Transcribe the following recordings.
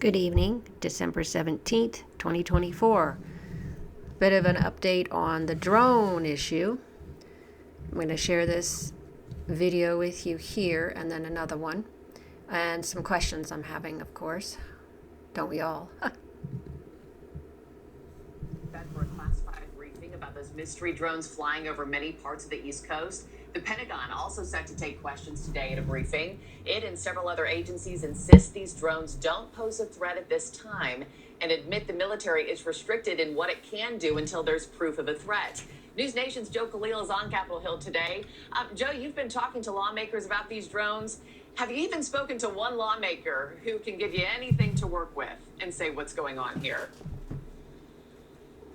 Good evening, December 17th, 2024. Bit of an update on the drone issue. I'm going to share this video with you here and then another one. And some questions I'm having, of course. Don't we all? For a classified briefing about those mystery drones flying over many parts of the East Coast. The Pentagon also set to take questions today at a briefing. It and several other agencies insist these drones don't pose a threat at this time and admit the military is restricted in what it can do until there's proof of a threat. News Nation's Joe Khalil is on Capitol Hill today. Joe, you've been talking to lawmakers about these drones. Have you even spoken to one lawmaker who can give you anything to work with and say what's going on here?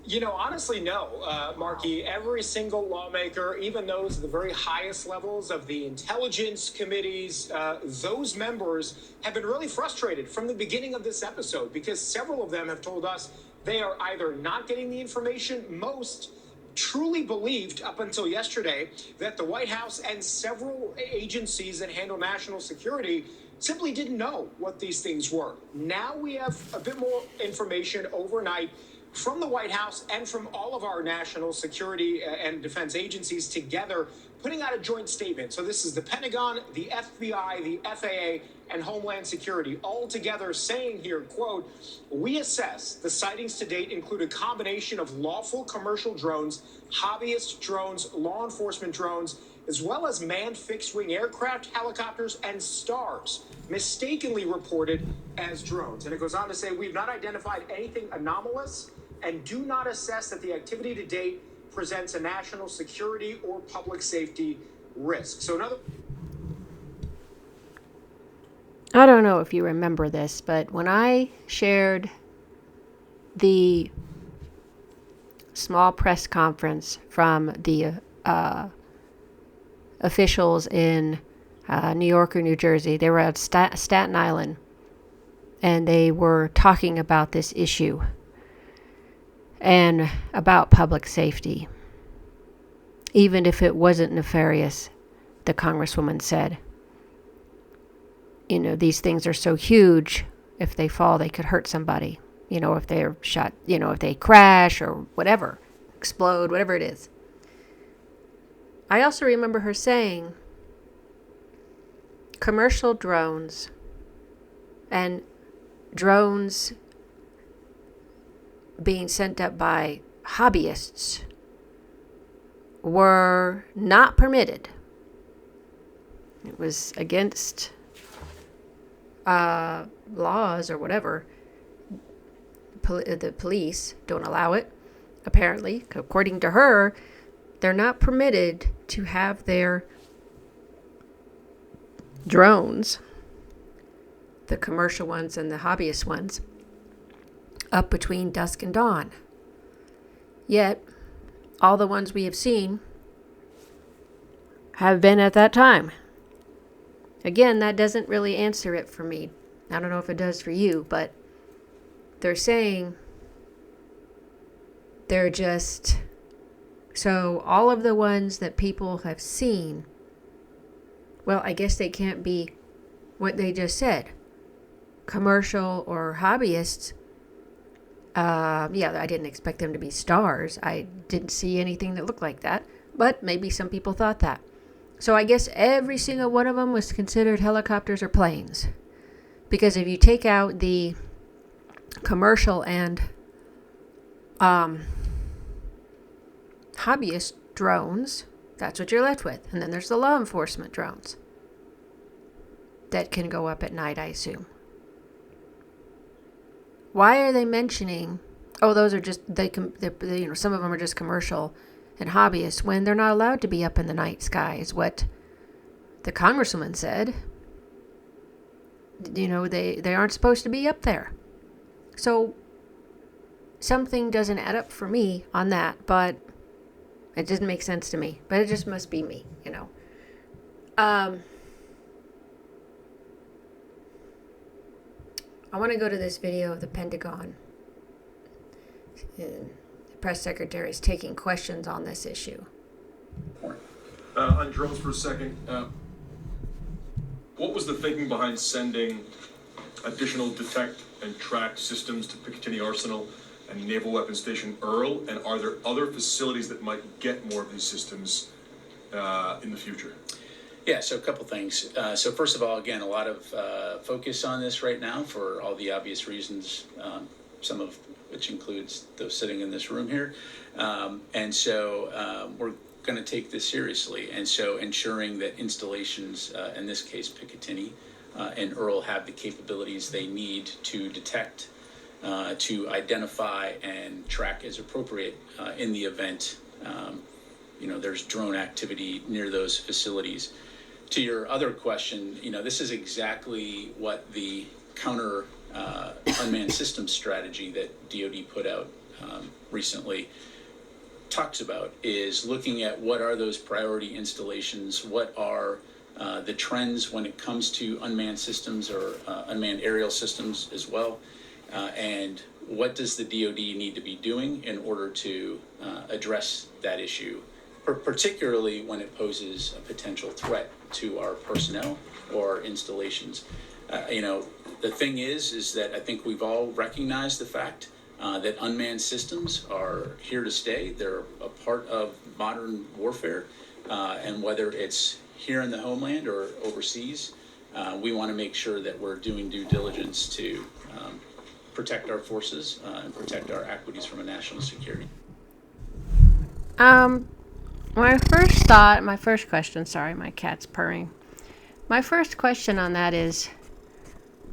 You know, honestly, no, Markey. Every single lawmaker, even those at the very highest levels of the intelligence committees, those members have been really frustrated from the beginning of this episode because several of them have told us they are either not getting the information. Most truly believed up until yesterday that the White House and several agencies that handle national security simply didn't know what these things were. Now we have a bit more information overnight from the White House and from all of our national security and defense agencies together, putting out a joint statement. So this is the Pentagon, the FBI, the FAA, and Homeland Security all together saying here, quote, "We assess the sightings to date include a combination of lawful commercial drones, hobbyist drones, law enforcement drones, as well as manned fixed-wing aircraft, helicopters, and STARS, mistakenly reported as drones." And it goes on to say, "We've not identified anything anomalous and do not assess that the activity to date presents a national security or public safety risk." So another... I don't know if you remember this, but when I shared the small press conference from the officials in New York or New Jersey, they were at Staten Island, and they were talking about this issue and about public safety. Even if it wasn't nefarious, the Congresswoman said, you know, these things are so huge, if they fall, they could hurt somebody. You know, if they're shot, you know, if they crash or whatever, explode, whatever it is. I also remember her saying commercial drones and drones being sent up by hobbyists were not permitted. It was against laws or whatever. The police don't allow it, apparently. According to her, they're not permitted to have their drones, the commercial ones and the hobbyist ones, up between dusk and dawn. Yet, all the ones we have seen have been at that time. Again, that doesn't really answer it for me. I don't know if it does for you, but they're saying they're just... So all of the ones that people have seen, well, I guess they can't be what they just said. Commercial or hobbyists. Yeah, I didn't expect them to be stars. I didn't see anything that looked like that, but maybe some people thought that. So I guess every single one of them was considered helicopters or planes. Because if you take out the commercial and hobbyist drones, that's what you're left with. And then there's the law enforcement drones that can go up at night, I assume. Why are they mentioning, oh, those are just, they you know, some of them are just commercial and hobbyists, when they're not allowed to be up in the night sky, is what the Congresswoman said. You know, they aren't supposed to be up there. So something doesn't add up for me on that, but it doesn't make sense to me. But it just must be me, you know. I want to go to this video of the Pentagon. The press secretary is taking questions on this issue. On drones for a second, what was the thinking behind sending additional detect and track systems to Picatinny Arsenal and Naval Weapons Station Earl? And are there other facilities that might get more of these systems in the future? Yeah, so a couple things. So first of all, again, a lot of focus on this right now for all the obvious reasons, some of which includes those sitting in this room here. And so we're going to take this seriously. And so ensuring that installations, in this case Picatinny and Earl, have the capabilities they need to detect, to identify and track as appropriate in the event there's drone activity near those facilities. To your other question, this is exactly what the counter unmanned systems strategy that DoD put out recently talks about, is looking at what are those priority installations, what are the trends when it comes to unmanned systems or unmanned aerial systems as well, and what does the DoD need to be doing in order to address that issue, particularly when it poses a potential threat to our personnel or installations. The thing is that I think we've all recognized the fact that unmanned systems are here to stay. They're a part of modern warfare, and whether it's here in the homeland or overseas, we want to make sure that we're doing due diligence to protect our forces and protect our equities from a national security. My first question, sorry, my cat's purring. My first question on that is,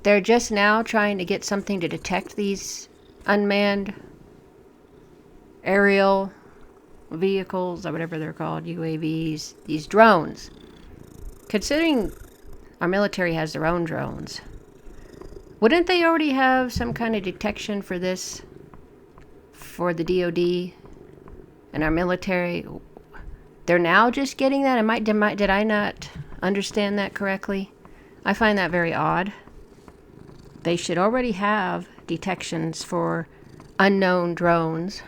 they're just now trying to get something to detect these unmanned aerial vehicles, or whatever they're called, UAVs, these drones. Considering our military has their own drones, wouldn't they already have some kind of detection for this, for the DoD and our military? They're now just getting that? Did I not understand that correctly? I find that very odd. They should already have detections for unknown drones.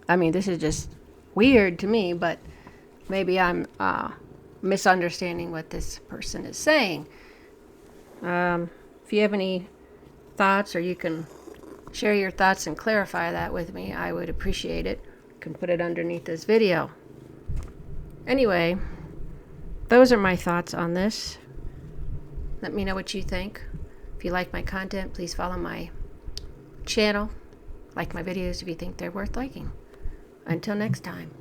This is just weird to me, but maybe I'm misunderstanding what this person is saying. If you have any thoughts, or you can share your thoughts and clarify that with me, I would appreciate it. You can put it underneath this video. Anyway, those are my thoughts on this. Let me know what you think. If you like my content, please follow my channel. Like my videos if you think they're worth liking. Until next time.